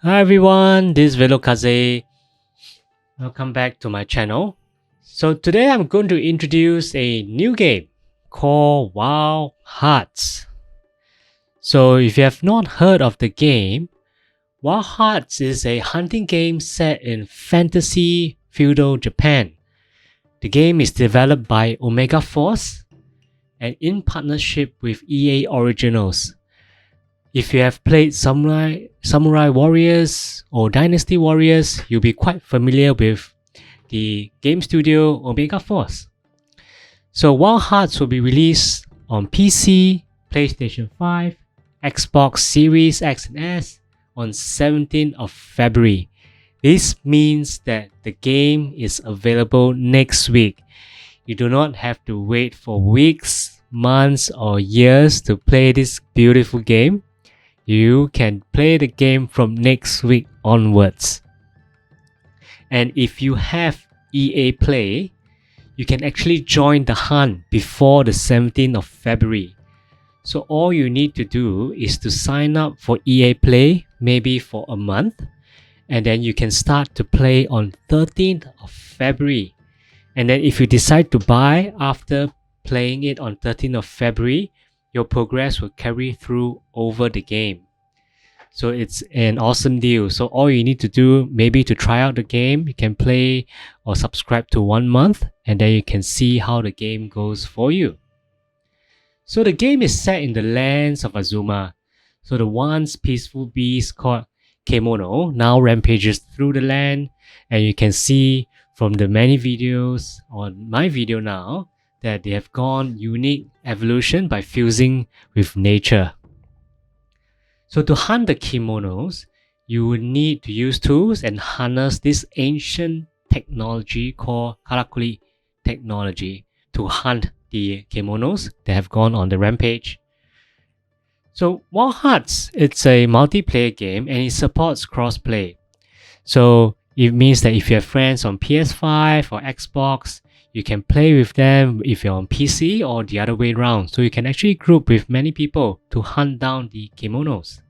Hi everyone, this is Velokaze. Welcome back to my channel. So today I'm going to introduce a new game called Wild Hearts. So if you have not heard of the game, Wild Hearts is a hunting game set in fantasy feudal Japan. The game is developed by Omega Force and in partnership with EA Originals. If you have played Samurai Warriors or Dynasty Warriors, you'll be quite familiar with the game studio Omega Force. So Wild Hearts will be released on PC, PlayStation 5, Xbox Series X and S on 17th of February. This means that the game is available next week. You do not have to wait for weeks, months, or years to play this beautiful game. You can play the game from next week onwards. And if you have EA Play, you can actually join the hunt before the 17th of February. So all you need to do is to sign up for EA Play, maybe for a month, and then you can start to play on 13th of February. And then if you decide to buy after playing it on 13th of February, your progress will carry through over the game. So it's an awesome deal. So all you need to do, maybe to try out the game, you can play or subscribe to 1 month, and then you can see how the game goes for you. So the game is set in the lands of Azuma. So the once peaceful beast called Kemono now rampages through the land, and you can see from the many videos on my video now that they have gone unique evolution by fusing with nature. So to hunt the kimonos, you would need to use tools and harness this ancient technology called karakuri technology to hunt the kimonos that have gone on the rampage. So Wild Hearts, it's a multiplayer game and it supports crossplay. So it means that if you have friends on PS5 or Xbox, you can play with them if you're on PC or the other way around. So you can actually group with many people to hunt down the kimonos.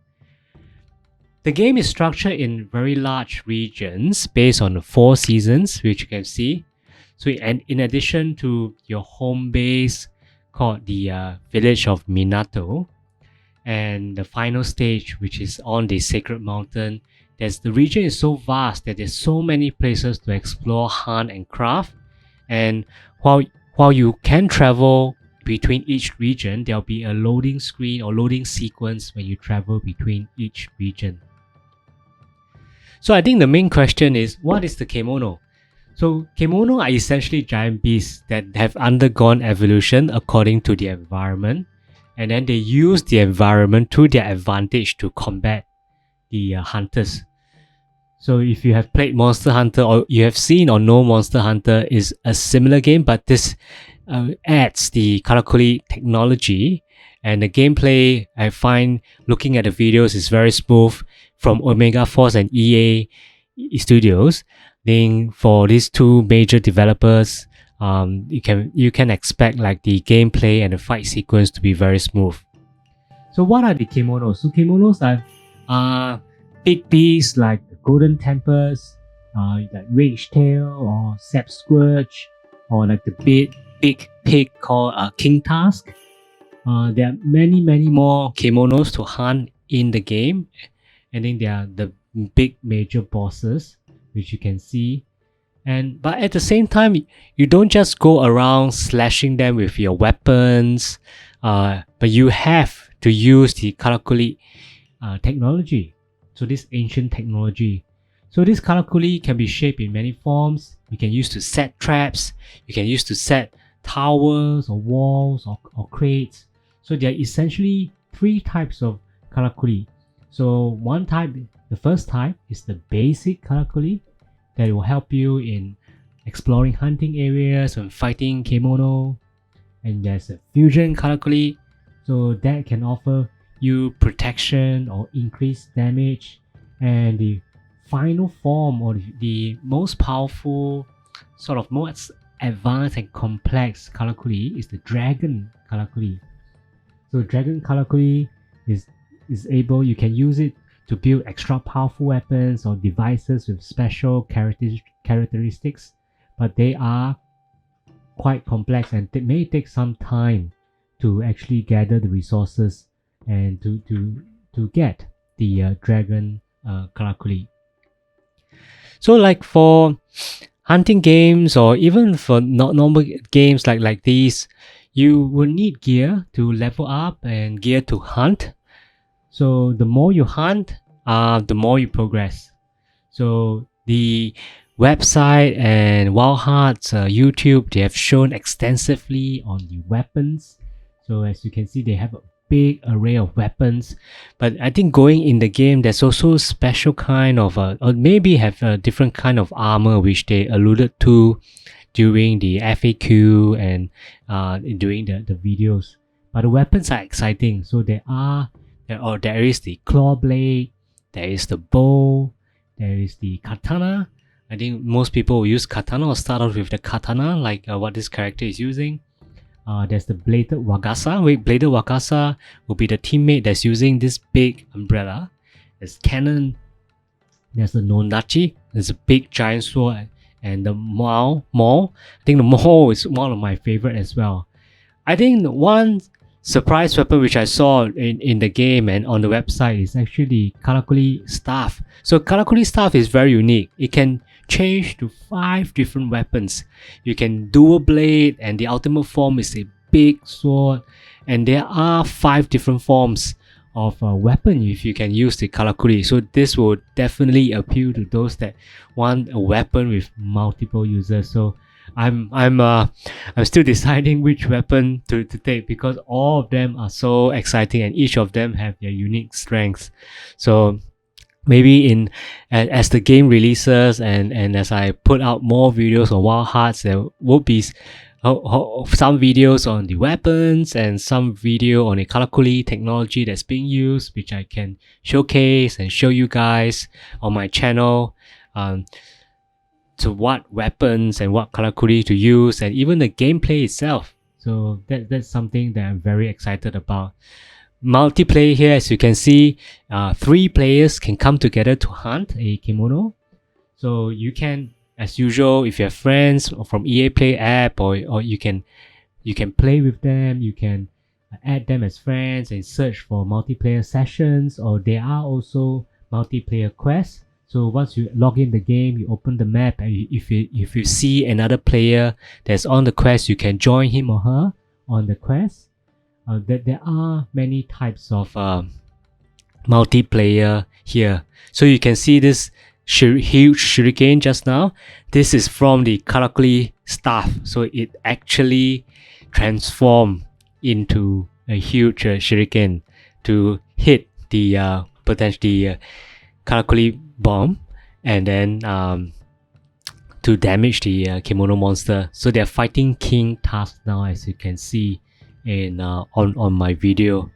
The game is structured in very large regions based on 4 seasons, which you can see. So and in addition to your home base called the village of Minato, and the final stage, which is on the Sacred Mountain, the region is so vast that there's so many places to explore, hunt, and craft. And while you can travel between each region, there'll be a loading screen or loading sequence when you travel between each region. So I think the main question is, what is the kemono? So kemono are essentially giant beasts that have undergone evolution according to the environment, and then they use the environment to their advantage to combat the hunters. So if you have played Monster Hunter or you have seen or know Monster Hunter is a similar game, but this adds the karakuri technology, and the gameplay I find looking at the videos is very smooth from Omega Force and EA Studios. Then for these two major developers, you can expect like the gameplay and the fight sequence to be very smooth. So what are the kimonos? So kimonos are big beasts like the Golden Tempest, like Rage Tail or Sap Squirch, or like the big pig called King Tusk. There are many more kimonos to hunt in the game, and then there are the big major bosses, which you can see. But at the same time, you don't just go around slashing them with your weapons, but you have to use the karakuri technology. So this ancient technology. So this karakuri can be shaped in many forms. You can use to set traps. You can use to set towers or walls or crates. So there are essentially 3 types of karakuri. So one type, the first type is the basic karakuri that will help you in exploring hunting areas and fighting kemono. And there's a fusion karakuri, so that can offer you protection or increased damage. And the final form, or the most powerful, sort of most advanced and complex karakuri, is the dragon karakuri. So dragon karakuri is able, you can use it to build extra powerful weapons or devices with special characteristics, but they are quite complex and it may take some time to actually gather the resources and to get the dragon Karakuri. So like for hunting games or even for not normal games like these, you will need gear to level up and gear to hunt. So the more you hunt, the more you progress. So the website and Wild Hearts YouTube, they have shown extensively on the weapons. So as you can see, they have a big array of weapons. But I think going in the game, there's also special kind of, or maybe have a different kind of armor which they alluded to during the FAQ and during the videos. But the weapons are exciting. So there is the claw blade, there is the bow, there is the katana. I think most people will use katana or start off with the katana, like what this character is using. There's the bladed Wakasa. Bladed Wakasa will be the teammate that's using this big umbrella. There's cannon. There's the Nondachi. There's a big giant sword. And the Maul. I think the Maul is one of my favorite as well. I think one surprise weapon which I saw in the game and on the website is actually Karakuri staff. So Karakuri staff is very unique. It can change to 5 different weapons. You can dual blade, and the ultimate form is a big sword, and there are 5 different forms of a weapon if you can use the Karakuri. So this will definitely appeal to those that want a weapon with multiple users. So I'm still deciding which weapon to take, because all of them are so exciting and each of them have their unique strengths. So maybe as the game releases and as I put out more videos on Wild Hearts, there will be some videos on the weapons and some video on the Karakuri technology that's being used, which I can showcase and show you guys on my channel. To what weapons and what Karakuri to use, and even the gameplay itself. So that's something that I'm very excited about. Multiplayer here, as you can see, 3 players can come together to hunt a kimono. So you can, as usual, if you have friends from EA Play app, or you can play with them, you can add them as friends and search for multiplayer sessions, or there are also multiplayer quests. So once you log in the game, you open the map, and if you see another player that's on the quest, you can join him or her on the quest. There are many types of multiplayer here. So you can see this huge shuriken just now. This is from the Karakuri staff. So it actually transformed into a huge shuriken to hit the potentially Karakuri bomb, and then to damage the kimono monster. So they're fighting King Task now, as you can see in on my video.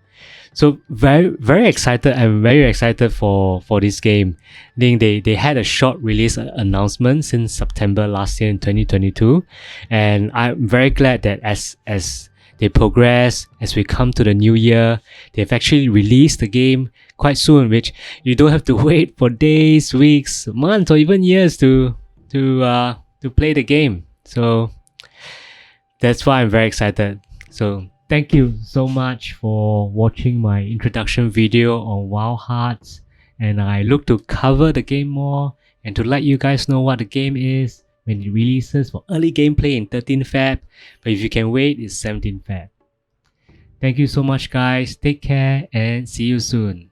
So very excited. I'm very excited for this game. I think they had a short release announcement since September last year in 2022, and I'm very glad that as they progress, as we come to the new year, they've actually released the game quite soon, which you don't have to wait for days, weeks, months, or even years to play the game. So that's why I'm very excited. So thank you so much for watching my introduction video on Wild Hearts, and I look to cover the game more and to let you guys know what the game is when it releases for early gameplay in 13 Feb, but if you can wait, it's 17 Feb. Thank you so much guys, take care and see you soon.